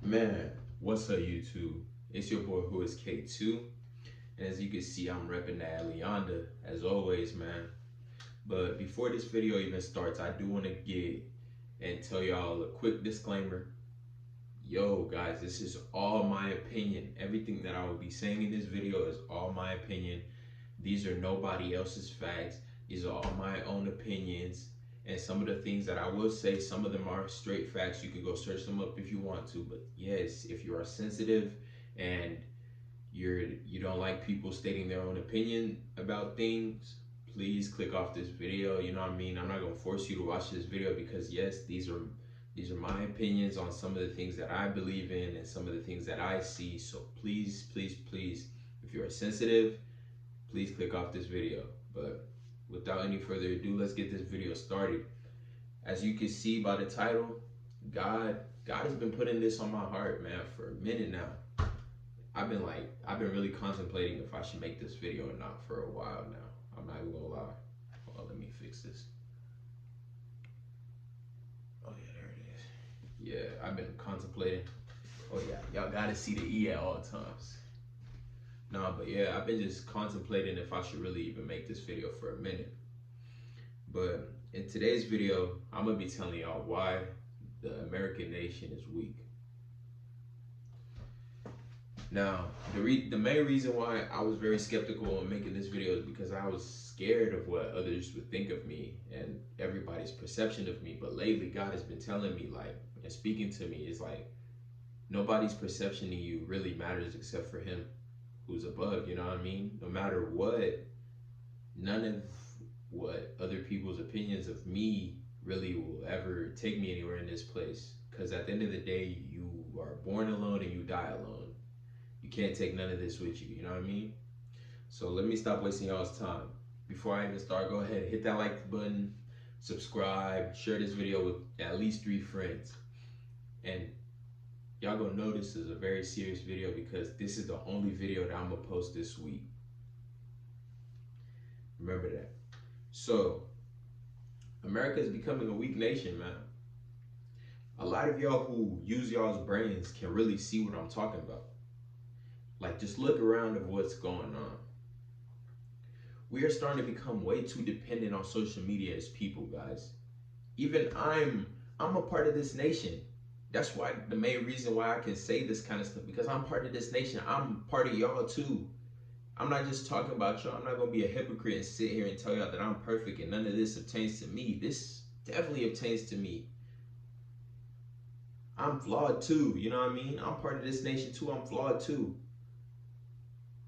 Man, what's up YouTube? It's your boy who is K2. And as you can see, I'm repping that Leonda as always, man. But before this video even starts, I do want to get and tell y'all a quick disclaimer. Yo guys, this is all my opinion. Everything that I will be saying in this video is all my opinion. These are nobody else's facts. These are all my own opinions. And some of the things that I will say, some of them are straight facts. You can go search them up if you want to. But yes, if you are sensitive and you don't like people stating their own opinion about things, please click off this video. You know what I mean? I'm not gonna force you to watch this video because yes, these are my opinions on some of the things that I believe in and some of the things that I see. So please, please, please, if you are sensitive, please click off this video. But without any further ado, let's get this video started. As you can see by the title, God has been putting this on my heart, man, for a minute now. I've been really contemplating if I should make this video or not for a while now. I'm not even gonna lie. Hold on, let me fix this. Oh yeah, there it is. Yeah, I've been contemplating. Oh yeah, y'all gotta see the E at all times. Nah, but yeah, I've been just contemplating if I should really even make this video for a minute. But in today's video, I'm gonna be telling y'all why the American nation is weak. Now, the main reason why I was very skeptical on making this video is because I was scared of what others would think of me and everybody's perception of me. But lately, God has been telling me, like, and speaking to me, is like, nobody's perception of you really matters except for Him who's above, you know what I mean? No matter what, none of what other people's opinions of me really will ever take me anywhere in this place. Because at the end of the day, you are born alone and you die alone. You can't take none of this with you, you know what I mean? So let me stop wasting y'all's time. Before I even start, go ahead, hit that like button, subscribe, share this video with at least 3 friends. And y'all gonna know this is a very serious video because this is the only video that I'm gonna post this week. Remember that. So, America is becoming a weak nation, man. A lot of y'all who use y'all's brains can really see what I'm talking about. Like, just look around at what's going on. We are starting to become way too dependent on social media as people, guys. Even I'm a part of this nation. That's why the main reason why I can say this kind of stuff, because I'm part of this nation. I'm part of y'all too. I'm not just talking about y'all. I'm not gonna be a hypocrite and sit here and tell y'all that I'm perfect and none of this obtains to me. This definitely obtains to me. I'm flawed too, you know what I mean? I'm part of this nation too. I'm flawed too.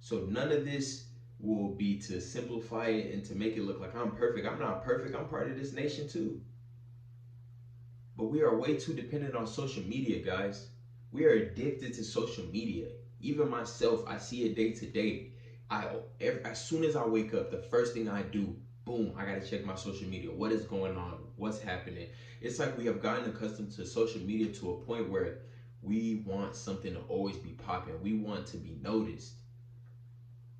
So none of this will be to simplify it and to make it look like I'm perfect. I'm not perfect. I'm part of this nation too. But we are way too dependent on social media, guys. We are addicted to social media. Even myself, I see it day to day. As soon as I wake up, the first thing I do, boom, I gotta check my social media. What is going on? What's happening? It's like we have gotten accustomed to social media to a point where we want something to always be popping. We want to be noticed.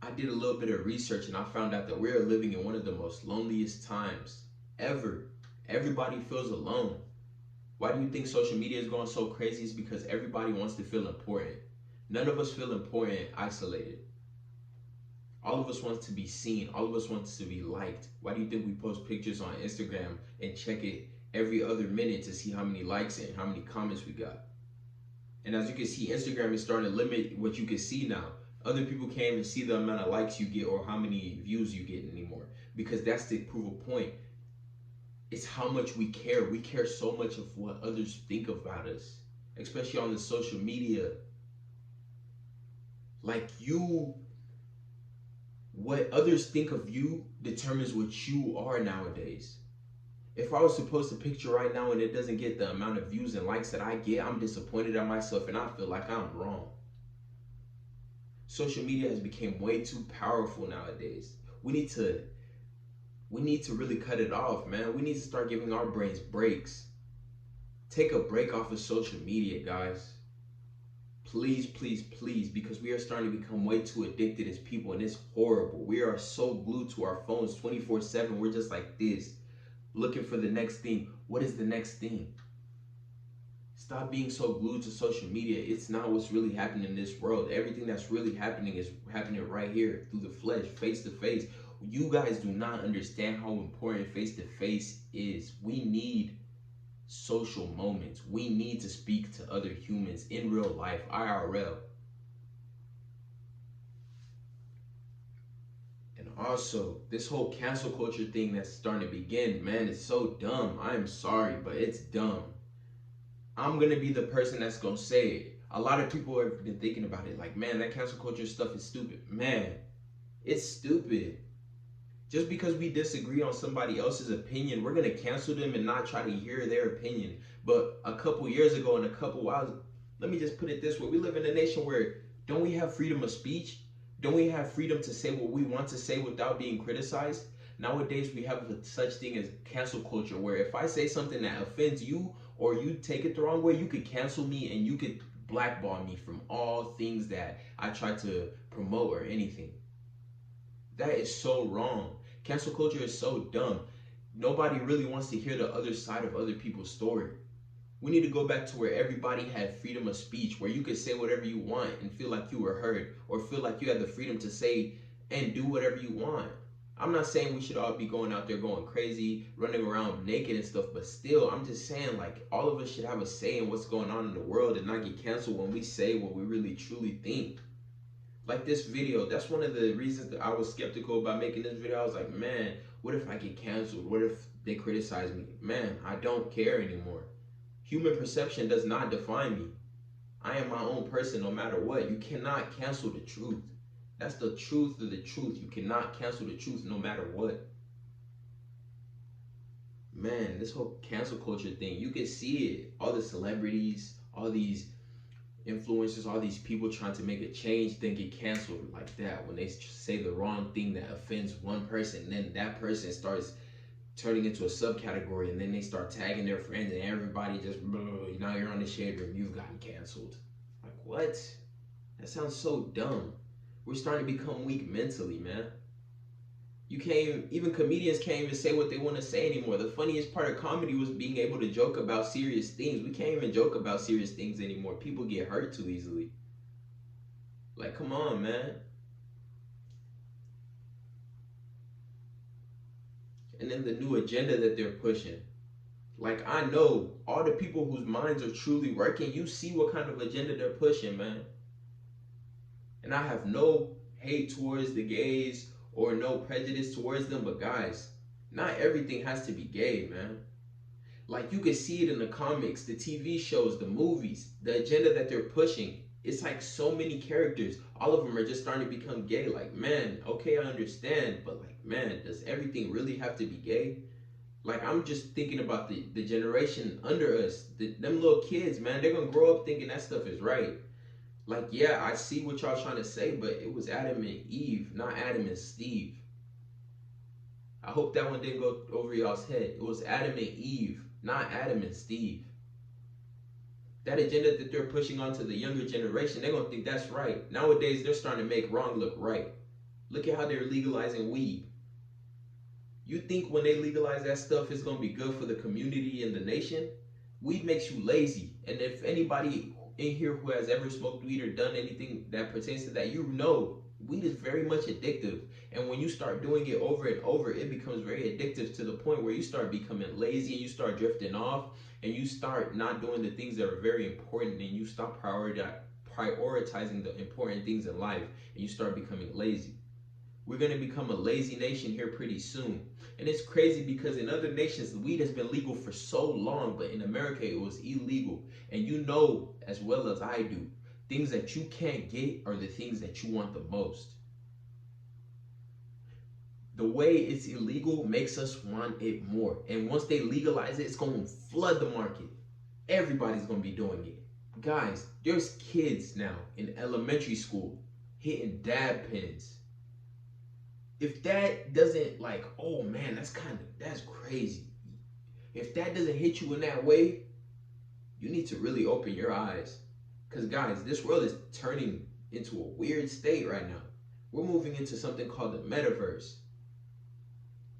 I did a little bit of research and I found out that we're living in one of the most loneliest times ever. Everybody feels alone. Why do you think social media is going so crazy? It's because everybody wants to feel important. None of us feel important isolated. All of us want to be seen. All of us want to be liked. Why do you think we post pictures on Instagram and check it every other minute to see how many likes and how many comments we got? And as you can see, Instagram is starting to limit what you can see now. Other people can't even see the amount of likes you get or how many views you get anymore, because that's to prove a point. It's how much we care. We care so much of what others think about us, especially on the social media. Like, what others think of you determines what you are nowadays. If I was to post a picture right now and it doesn't get the amount of views and likes that I get, I'm disappointed at myself and I feel like I'm wrong. Social media has become way too powerful nowadays. We need to really cut it off, man. We need to start giving our brains breaks. Take a break off of social media, guys. Please, please, please, because we are starting to become way too addicted as people, and it's horrible. We are so glued to our phones 24/7. We're just like this, looking for the next thing. What is the next thing? Stop being so glued to social media. It's not what's really happening in this world. Everything that's really happening is happening right here through the flesh, face to face. You guys do not understand how important face to face is. We need social moments. We need to speak to other humans in real life, IRL. And also, this whole cancel culture thing that's starting to begin, man, it's so dumb. I'm sorry, but it's dumb. I'm gonna be the person that's gonna say it. A lot of people have been thinking about it, like, man, that cancel culture stuff is stupid. Man, it's stupid. Just because we disagree on somebody else's opinion, we're gonna cancel them and not try to hear their opinion. But a couple years ago and a couple whiles, let me just put it this way: we live in a nation where don't we have freedom of speech? Don't we have freedom to say what we want to say without being criticized? Nowadays, we have such thing as cancel culture, where if I say something that offends you or you take it the wrong way, you could cancel me and you could blackball me from all things that I try to promote or anything. That is so wrong. Cancel culture is so dumb. Nobody really wants to hear the other side of other people's story. We need to go back to where everybody had freedom of speech, where you could say whatever you want and feel like you were heard, or feel like you had the freedom to say and do whatever you want. I'm not saying we should all be going out there going crazy, running around naked and stuff, but still, I'm just saying, like, all of us should have a say in what's going on in the world and not get canceled when we say what we really truly think. Like this video, that's one of the reasons that I was skeptical about making this video. I was like, man, what if I get canceled? What if they criticize me? Man, I don't care anymore. Human perception does not define me. I am my own person no matter what. You cannot cancel the truth. That's the truth of the truth. You cannot cancel the truth no matter what. Man, this whole cancel culture thing, you can see it. All the celebrities, all these influencers, all these people trying to make a change, then get canceled like that when they say the wrong thing that offends one person. And then that person starts turning into a subcategory, and then they start tagging their friends, and everybody just, now you're on the shade room, you've gotten canceled. Like, what? That sounds so dumb. We're starting to become weak mentally, man. You can't even comedians can't even say what they want to say anymore. The funniest part of comedy was being able to joke about serious things. We can't even joke about serious things anymore. People get hurt too easily. Like, come on, man. And then the new agenda that they're pushing. Like, I know all the people whose minds are truly working, you see what kind of agenda they're pushing, man. And I have no hate towards the gays or no prejudice towards them, but guys, not everything has to be gay, man. Like, you can see it in the comics, the TV shows, the movies, the agenda that they're pushing. It's like so many characters, all of them are just starting to become gay. Like, man, okay, I understand, but like, man, does everything really have to be gay? Like, I'm just thinking about the generation under us, them little kids, man, they're gonna grow up thinking that stuff is right. Like, yeah, I see what y'all trying to say, but it was Adam and Eve, not Adam and Steve. I hope that one didn't go over y'all's head. It was Adam and Eve, not Adam and Steve. That agenda that they're pushing onto the younger generation, they're gonna think that's right. Nowadays, they're starting to make wrong look right. Look at how they're legalizing weed. You think when they legalize that stuff, it's gonna be good for the community and the nation? Weed makes you lazy, and if anybody in here who has ever smoked weed or done anything that pertains to that, you know weed is very much addictive. And when you start doing it over and over, it becomes very addictive to the point where you start becoming lazy and you start drifting off and you start not doing the things that are very important, and you stop prioritizing the important things in life, and you start becoming lazy. We're going to become a lazy nation here pretty soon. And it's crazy because in other nations, weed has been legal for so long, but in America, it was illegal. And you know as well as I do, things that you can't get are the things that you want the most. The way it's illegal makes us want it more. And once they legalize it, it's going to flood the market. Everybody's going to be doing it. Guys, there's kids now in elementary school hitting dab pens. If that doesn't, like, oh man, that's crazy. If that doesn't hit you in that way, you need to really open your eyes. Because guys, this world is turning into a weird state right now. We're moving into something called the metaverse.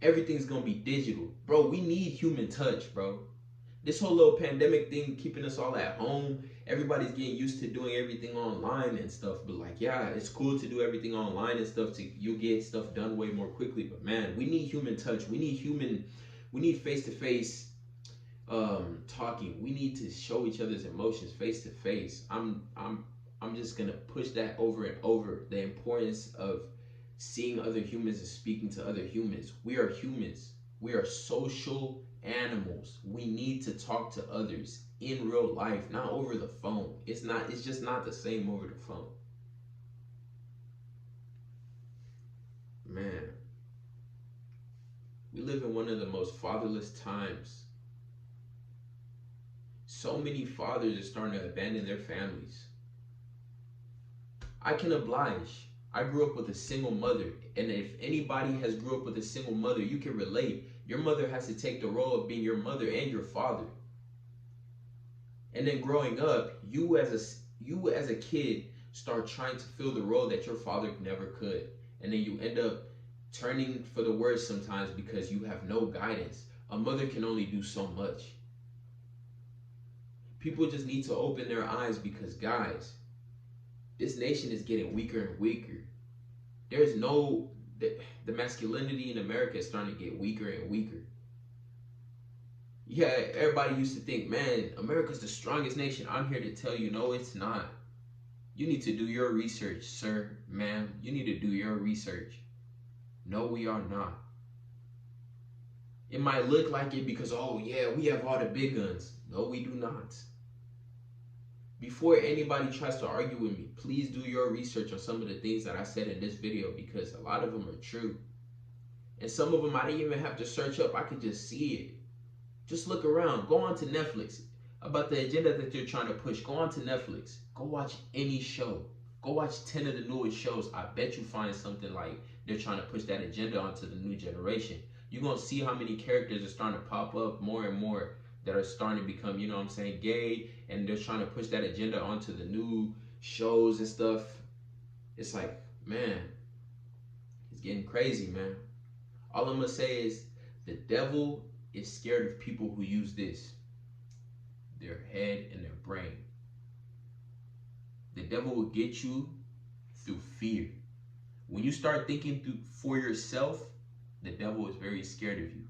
Everything's gonna be digital. Bro, we need human touch, bro. This whole little pandemic thing keeping us all at home. Everybody's getting used to doing everything online and stuff. But like, yeah, it's cool to do everything online and stuff. You'll get stuff done way more quickly. But man, we need human touch. We need face to face talking. We need to show each other's emotions face to face. I'm just gonna push that over and over. The importance of seeing other humans and speaking to other humans. We are humans. We are social animals. We need to talk to others in real life, not over the phone. It's just not the same over the phone. Man, we live in one of the most fatherless times. So many fathers are starting to abandon their families. I can oblige. I grew up with a single mother, and if anybody has grew up with a single mother, you can relate. Your mother has to take the role of being your mother and your father. And then growing up, you as a kid start trying to fill the role that your father never could. And then you end up turning for the worse sometimes because you have no guidance. A mother can only do so much. People just need to open their eyes because, guys, this nation is getting weaker and weaker. There's no, the masculinity in America is starting to get weaker and weaker. Yeah, everybody used to think, man, America's the strongest nation. I'm here to tell you, no, it's not. You need to do your research, sir, ma'am. You need to do your research. No, we are not. It might look like it because, oh, yeah, we have all the big guns. No, we do not. Before anybody tries to argue with me, please do your research on some of the things that I said in this video because a lot of them are true. And some of them I didn't even have to search up. I could just see it. Just look around. Go on to Netflix. About the agenda that they're trying to push, go on to Netflix. Go watch any show. Go watch 10 of the newest shows. I bet you find something like they're trying to push that agenda onto the new generation. You're going to see how many characters are starting to pop up more and more that are starting to become, you know what I'm saying, gay. And they're trying to push that agenda onto the new shows and stuff. It's like, man, it's getting crazy, man. All I'm going to say is the devil is scared of people who use this, their head and their brain. The devil will get you through fear. When you start thinking for yourself, the devil is very scared of you.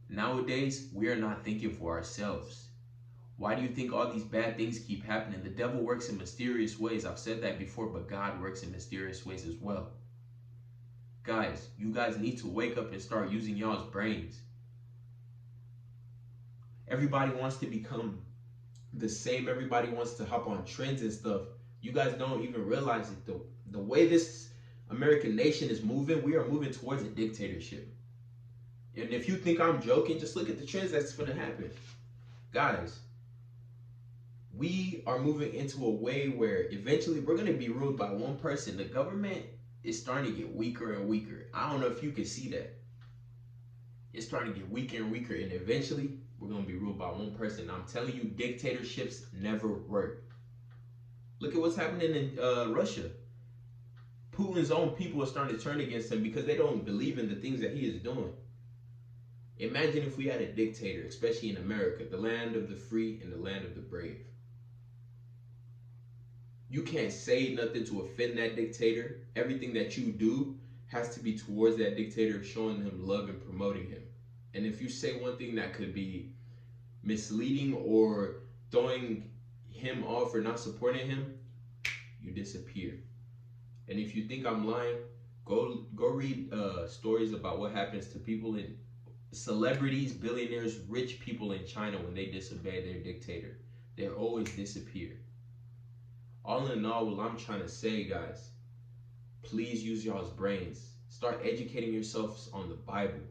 Nowadays, we are not thinking for ourselves. Why do you think all these bad things keep happening? The devil works in mysterious ways. I've said that before, but God works in mysterious ways as well. Guys, you guys need to wake up and start using y'all's brains. Everybody wants to become the same. Everybody wants to hop on trends and stuff. You guys don't even realize it. The way this American nation is moving, we are moving towards a dictatorship. And if you think I'm joking, just look at the trends that's going to happen. Guys, we are moving into a way where eventually we're going to be ruled by one person. The government is starting to get weaker and weaker. I don't know if you can see that. It's starting to get weaker and weaker, and eventually we're going to be ruled by one person. I'm telling you, dictatorships never work. Look at what's happening in Russia. Putin's own people are starting to turn against him because they don't believe in the things that he is doing. Imagine if we had a dictator, especially in America, the land of the free and the land of the brave. You can't say nothing to offend that dictator. Everything that you do has to be towards that dictator, showing him love and promoting him. And if you say one thing that could be misleading or throwing him off or not supporting him, you disappear. And if you think I'm lying, go read stories about what happens to people in celebrities, billionaires, rich people in China when they disobey their dictator. They always disappear. All in all, what I'm trying to say, guys, please use y'all's brains. Start educating yourselves on the Bible.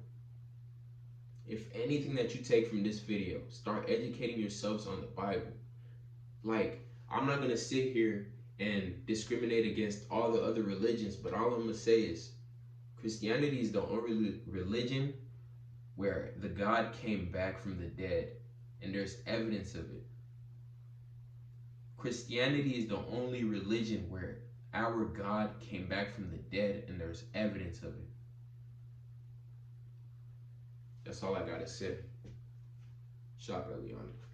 If anything that you take from this video, start educating yourselves on the Bible. Like, I'm not going to sit here and discriminate against all the other religions, but all I'm going to say is Christianity is the only religion where the God came back from the dead, and there's evidence of it. Christianity is the only religion where our God came back from the dead, and there's evidence of it. That's all I gotta say. Shop Eliani.